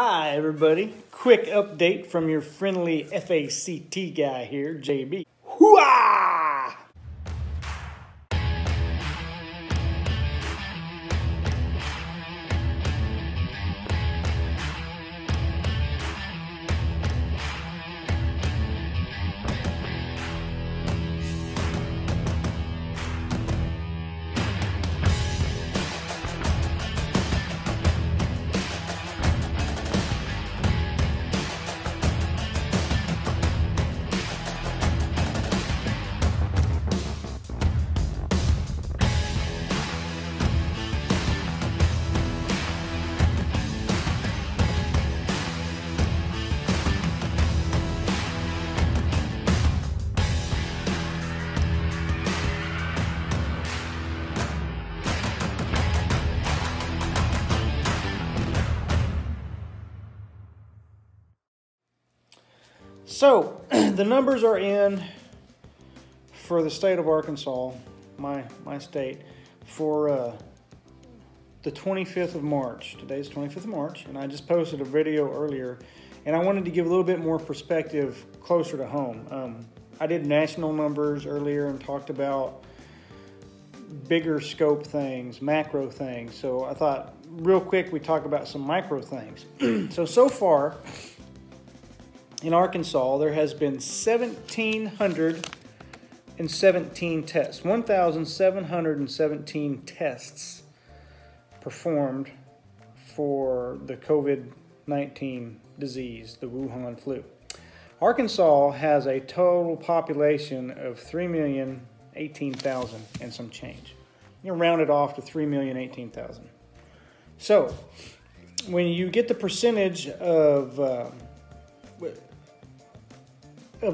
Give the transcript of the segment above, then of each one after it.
Hi everybody, quick update from your friendly FACT guy here, JB. Hooah! So, the numbers are in for the state of Arkansas, my state, for the 25th of March. Today's 25th of March, and I just posted a video earlier, and I wanted to give a little bit more perspective closer to home. I did national numbers earlier and talked about bigger scope things, macro things, so I thought real quick we talk about some micro things. So far, in Arkansas, there has been 1,717 tests, 1,717 tests performed for the COVID-19 disease, the Wuhan flu. Arkansas has a total population of 3,018,000 and some change. You round it off to 3,018,000. So, when you get the percentage of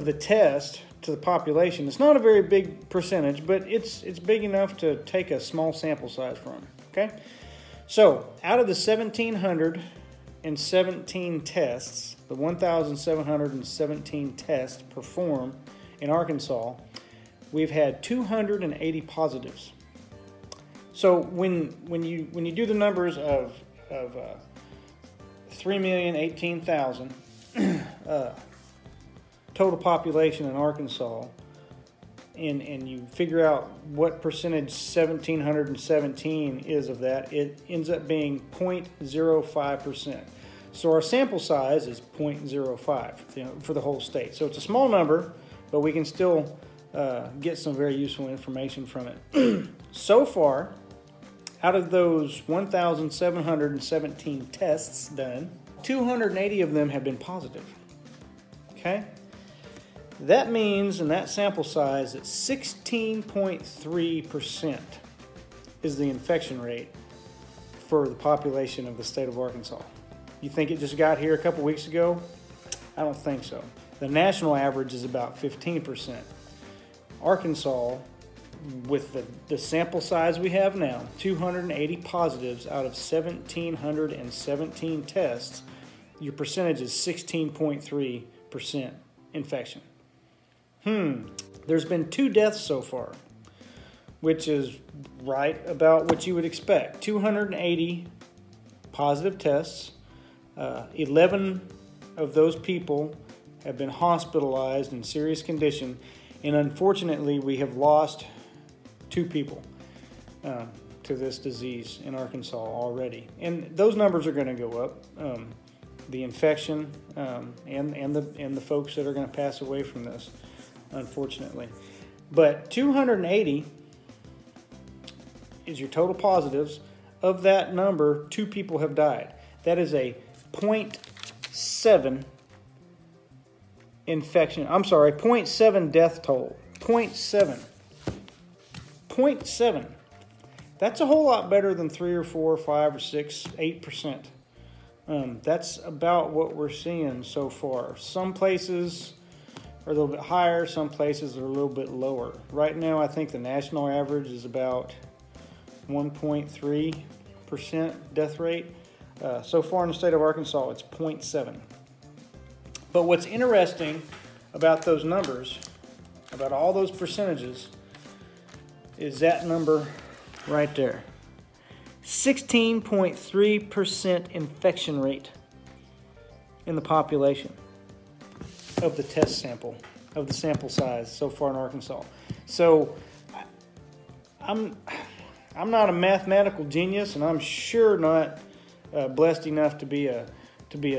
the test to the population, it's not a very big percentage, but it's big enough to take a small sample size from, okay? So, out of the 1,717 tests, the 1,717 tests performed in Arkansas, we've had 280 positives. So, when you do the numbers of 3,018,000, total population in Arkansas, and you figure out what percentage 1,717 is of that, it ends up being 0.05%. So our sample size is 0.05 for the whole state. So it's a small number, but we can still get some very useful information from it. So far, out of those 1,717 tests done, 280 of them have been positive. Okay? That means in that sample size that 16.3% is the infection rate for the population of the state of Arkansas. You think it just got here a couple weeks ago? I don't think so. The national average is about 15%. Arkansas, with the sample size we have now, 280 positives out of 1,717 tests, your percentage is 16.3% infection. There's been 2 deaths so far, which is right about what you would expect. 280 positive tests. 11 of those people have been hospitalized in serious condition, and unfortunately we have lost 2 people to this disease in Arkansas already. And those numbers are going to go up. The infection and the folks that are going to pass away from this, unfortunately. But 280 is your total positives. Of that number, 2 people have died. That is a 0.7 infection. I'm sorry, 0.7 death toll. 0.7. 0.7. That's a whole lot better than 3 or 4 or 5 or 6, 8%. That's about what we're seeing so far. Some places are a little bit higher, some places are a little bit lower. Right now, I think the national average is about 1.3% death rate. So far in the state of Arkansas, it's 0.7. But what's interesting about those numbers, about all those percentages, is that number right there. 16.3% infection rate. in the population of the test sample, of the sample size so far in Arkansas. So I'm not a mathematical genius, and I'm sure not blessed enough to be a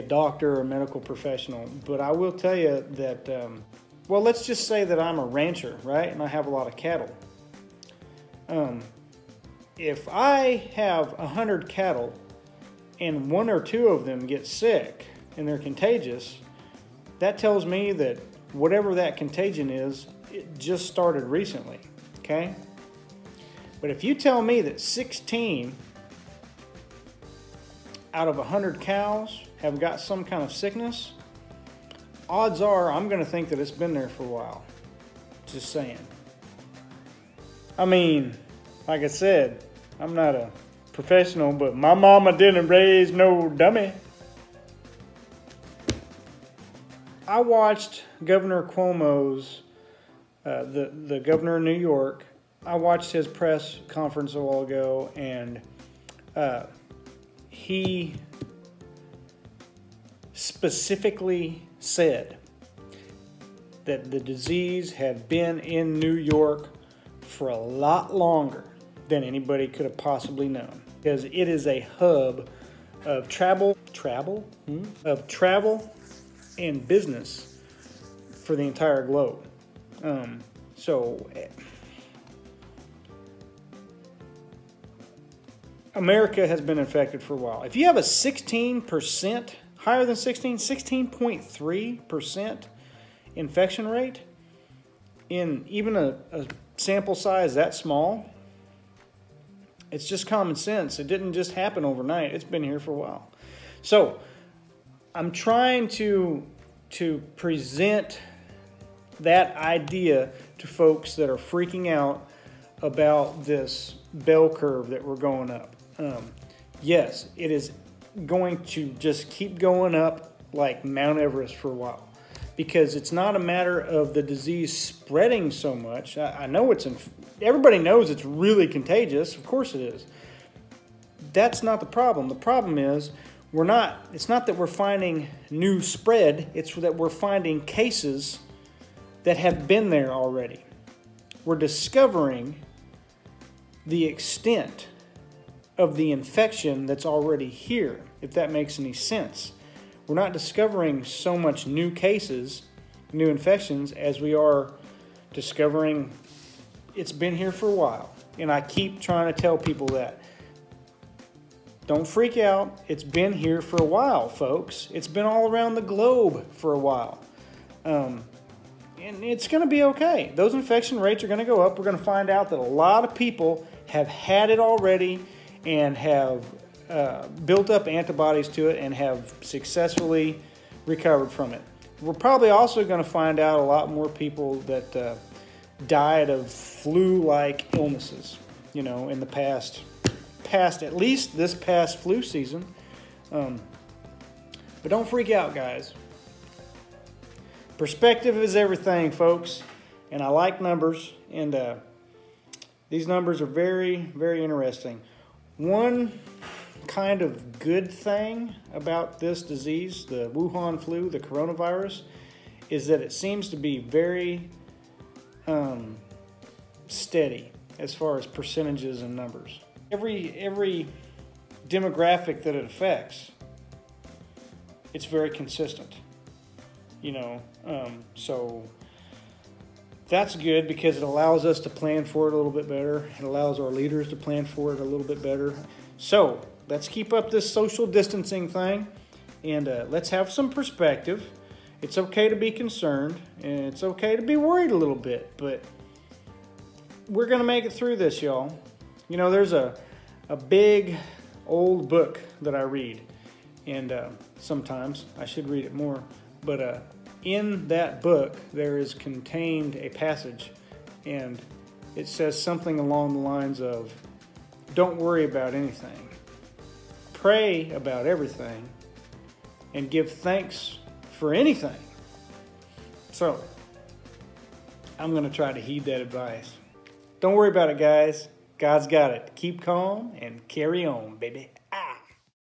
doctor or a medical professional. But I will tell you that, well, let's just say that I'm a rancher, right? And I have a lot of cattle. If I have 100 cattle and 1 or 2 of them get sick and they're contagious, that tells me that whatever that contagion is, it just started recently, okay? But if you tell me that 16 out of 100 cows have got some kind of sickness, odds are I'm going to think that it's been there for a while. Just saying. I mean, like I said, I'm not a professional, but my mama didn't raise no dummy. I watched Governor Cuomo's, the governor of New York, I watched his press conference a while ago, and he specifically said that the disease had been in New York for a lot longer than anybody could have possibly known, because it is a hub of travel and business for the entire globe. So America has been infected for a while. If you have a 16%, higher than 16.3% infection rate in even a sample size that small, it's just common sense. It didn't just happen overnight. It's been here for a while. So I'm trying to present that idea to folks that are freaking out about this bell curve that we're going up. Yes, it is going to just keep going up like Mount Everest for a while, because it's not a matter of the disease spreading so much. I know everybody knows it's really contagious. Of course it is. That's not the problem. The problem is it's not that we're finding new spread, it's that we're finding cases that have been there already. We're discovering the extent of the infection that's already here, if that makes any sense. We're not discovering so much new cases, new infections, as we are discovering it's been here for a while. And I keep trying to tell people that. Don't freak out. It's been here for a while, folks. It's been all around the globe for a while. And it's going to be okay. Those infection rates are going to go up. We're going to find out that a lot of people have had it already and have built up antibodies to it and have successfully recovered from it. We're probably also going to find out a lot more people that died of flu-like illnesses, in the past, at least this past flu season. But don't freak out, guys. Perspective is everything, folks. And I like numbers, and these numbers are very, very interesting. One kind of good thing about this disease, the Wuhan flu, the coronavirus, is that it seems to be very steady as far as percentages and numbers. Every demographic that it affects, it's very consistent. So that's good, because it allows us to plan for it a little bit better. It allows our leaders to plan for it a little bit better. So let's keep up this social distancing thing, and let's have some perspective. It's okay to be concerned, and it's okay to be worried a little bit, but we're going to make it through this, y'all. There's a big old book that I read, and sometimes I should read it more, but in that book there is contained a passage, and it says something along the lines of, don't worry about anything, pray about everything, and give thanks for anything. So I'm going to try to heed that advice. Don't worry about it, guys. God's got it. Keep calm and carry on, baby.